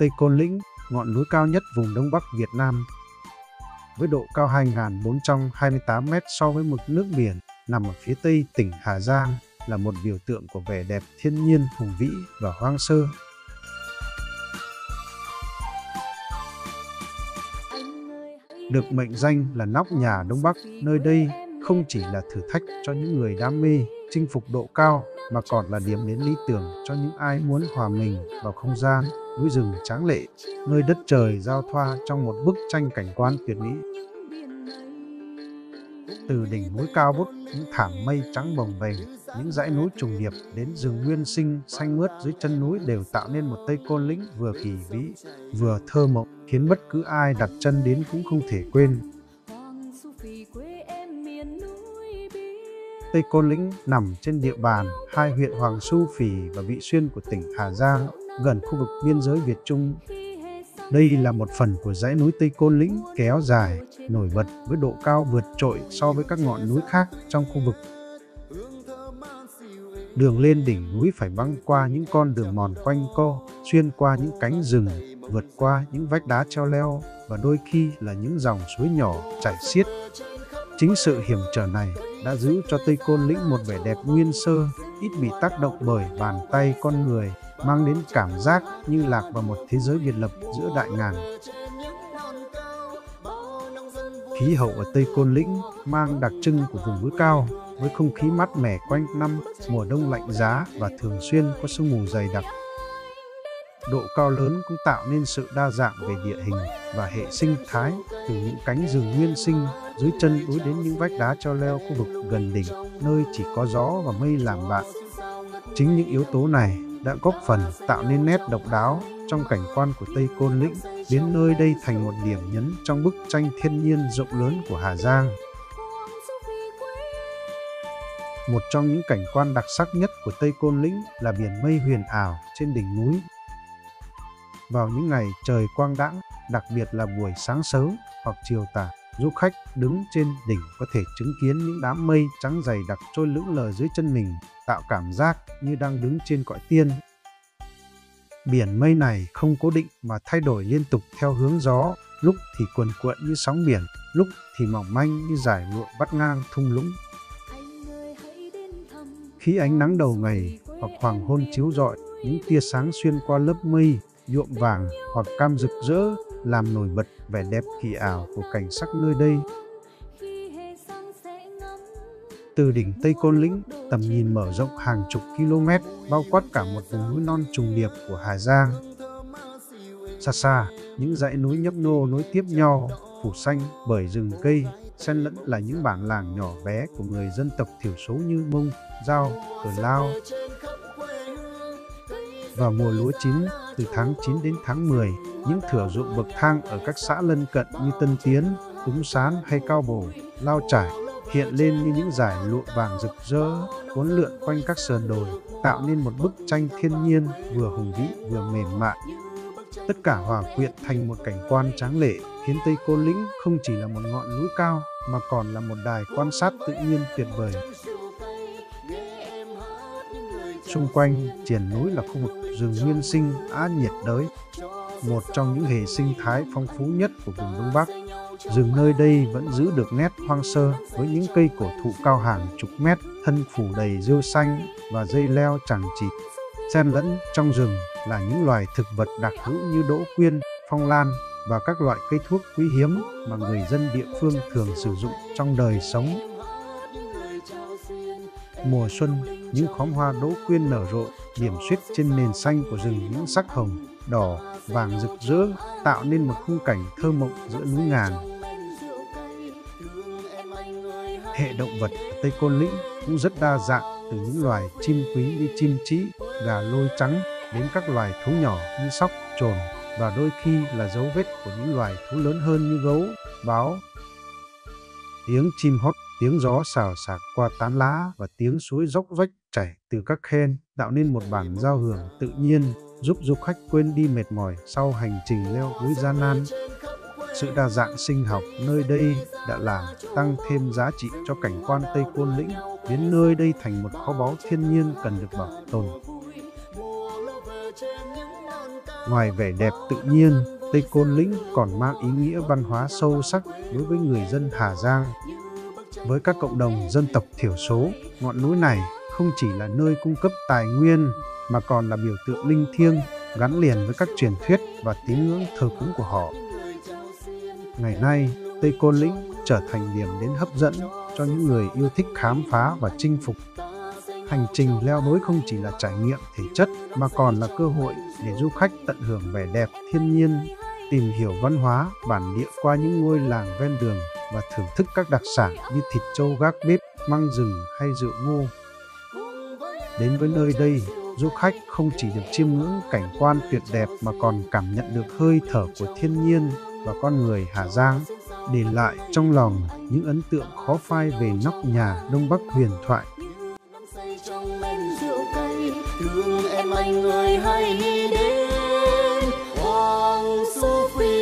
Tây Côn Lĩnh, ngọn núi cao nhất vùng Đông Bắc Việt Nam. Với độ cao 2.428 m so với mực nước biển, nằm ở phía tây tỉnh Hà Giang, là một biểu tượng của vẻ đẹp thiên nhiên hùng vĩ và hoang sơ. Được mệnh danh là nóc nhà Đông Bắc, nơi đây không chỉ là thử thách cho những người đam mê chinh phục độ cao, mà còn là điểm đến lý tưởng cho những ai muốn hòa mình vào không gian núi rừng tráng lệ, nơi đất trời giao thoa trong một bức tranh cảnh quan tuyệt mỹ. Từ đỉnh núi cao vút, những thảm mây trắng bồng bềnh, những dãy núi trùng điệp đến rừng nguyên sinh xanh mướt dưới chân núi đều tạo nên một Tây Côn Lĩnh vừa kỳ vĩ, vừa thơ mộng, khiến bất cứ ai đặt chân đến cũng không thể quên. Tây Côn Lĩnh nằm trên địa bàn hai huyện Hoàng Su Phì và Vị Xuyên của tỉnh Hà Giang, gần khu vực biên giới Việt Trung. Đây là một phần của dãy núi Tây Côn Lĩnh kéo dài, nổi bật với độ cao vượt trội so với các ngọn núi khác trong khu vực. Đường lên đỉnh núi phải băng qua những con đường mòn quanh co, xuyên qua những cánh rừng, vượt qua những vách đá treo leo và đôi khi là những dòng suối nhỏ chảy xiết. Chính sự hiểm trở này đã giữ cho Tây Côn Lĩnh một vẻ đẹp nguyên sơ, ít bị tác động bởi bàn tay con người, mang đến cảm giác như lạc vào một thế giới biệt lập giữa đại ngàn. Khí hậu ở Tây Côn Lĩnh mang đặc trưng của vùng núi cao, với không khí mát mẻ quanh năm, mùa đông lạnh giá và thường xuyên có sương mù dày đặc. Độ cao lớn cũng tạo nên sự đa dạng về địa hình và hệ sinh thái, từ những cánh rừng nguyên sinh dưới chân núi đến những vách đá treo leo khu vực gần đỉnh, nơi chỉ có gió và mây làm bạn. Chính những yếu tố này đã góp phần tạo nên nét độc đáo trong cảnh quan của Tây Côn Lĩnh, biến nơi đây thành một điểm nhấn trong bức tranh thiên nhiên rộng lớn của Hà Giang. Một trong những cảnh quan đặc sắc nhất của Tây Côn Lĩnh là biển mây huyền ảo trên đỉnh núi. Vào những ngày trời quang đãng, đặc biệt là buổi sáng sớm hoặc chiều tà, du khách đứng trên đỉnh có thể chứng kiến những đám mây trắng dày đặc trôi lững lờ dưới chân mình, tạo cảm giác như đang đứng trên cõi tiên. Biển mây này không cố định mà thay đổi liên tục theo hướng gió, lúc thì cuồn cuộn như sóng biển, lúc thì mỏng manh như dải lụa vắt ngang thung lũng. Khi ánh nắng đầu ngày hoặc hoàng hôn chiếu rọi, những tia sáng xuyên qua lớp mây nhuộm vàng hoặc cam rực rỡ, làm nổi bật vẻ đẹp kỳ ảo của cảnh sắc nơi đây. Từ đỉnh Tây Côn Lĩnh, tầm nhìn mở rộng hàng chục km, bao quát cả một vùng núi non trùng điệp của Hà Giang. Xa xa, những dãy núi nhấp nhô nối tiếp nhau, phủ xanh bởi rừng cây, xen lẫn là những bản làng nhỏ bé của người dân tộc thiểu số như Mông, Dao, Cờ Lao. Vào mùa lúa chín, từ tháng 9 đến tháng 10, những thửa ruộng bậc thang ở các xã lân cận như Tân Tiến, Túm Sán hay Cao Bổ, Lao Trải hiện lên như những dải lụa vàng rực rỡ, cuốn lượn quanh các sườn đồi, tạo nên một bức tranh thiên nhiên vừa hùng vĩ vừa mềm mại. Tất cả hòa quyện thành một cảnh quan tráng lệ, khiến Tây Côn Lĩnh không chỉ là một ngọn núi cao mà còn là một đài quan sát tự nhiên tuyệt vời. Xung quanh triền núi là khu vực rừng nguyên sinh Á nhiệt đới, một trong những hệ sinh thái phong phú nhất của vùng Đông Bắc. Rừng nơi đây vẫn giữ được nét hoang sơ với những cây cổ thụ cao hàng chục mét, thân phủ đầy rêu xanh và dây leo chằng chịt. Xen lẫn trong rừng là những loài thực vật đặc hữu như đỗ quyên, phong lan và các loại cây thuốc quý hiếm mà người dân địa phương thường sử dụng trong đời sống. Mùa xuân, những khóm hoa đỗ quyên nở rộ, điểm xuyết trên nền xanh của rừng những sắc hồng, đỏ, vàng rực rỡ, tạo nên một khung cảnh thơ mộng giữa núi ngàn. Hệ động vật ở Tây Côn Lĩnh cũng rất đa dạng, từ những loài chim quý như chim trĩ, gà lôi trắng đến các loài thú nhỏ như sóc, trồn và đôi khi là dấu vết của những loài thú lớn hơn như gấu, báo. Tiếng chim hót, tiếng gió xào xạc qua tán lá và tiếng suối róc rách chảy từ các khe tạo nên một bản giao hưởng tự nhiên, giúp du khách quên đi mệt mỏi sau hành trình leo núi gian nan. Sự đa dạng sinh học nơi đây đã làm tăng thêm giá trị cho cảnh quan Tây Côn Lĩnh, biến nơi đây thành một kho báu thiên nhiên cần được bảo tồn. Ngoài vẻ đẹp tự nhiên, Tây Côn Lĩnh còn mang ý nghĩa văn hóa sâu sắc đối với người dân Hà Giang. Với các cộng đồng dân tộc thiểu số, ngọn núi này không chỉ là nơi cung cấp tài nguyên mà còn là biểu tượng linh thiêng gắn liền với các truyền thuyết và tín ngưỡng thờ cúng của họ. Ngày nay, Tây Côn Lĩnh trở thành điểm đến hấp dẫn cho những người yêu thích khám phá và chinh phục. Hành trình leo núi không chỉ là trải nghiệm thể chất mà còn là cơ hội để du khách tận hưởng vẻ đẹp thiên nhiên, tìm hiểu văn hóa bản địa qua những ngôi làng ven đường và thưởng thức các đặc sản như thịt trâu gác bếp, măng rừng hay rượu ngô. Đến với nơi đây, du khách không chỉ được chiêm ngưỡng cảnh quan tuyệt đẹp mà còn cảm nhận được hơi thở của thiên nhiên và con người Hà Giang, để lại trong lòng những ấn tượng khó phai về nóc nhà Đông Bắc huyền thoại. Thương em anh ơi hãy đến Hoàng Su Phi.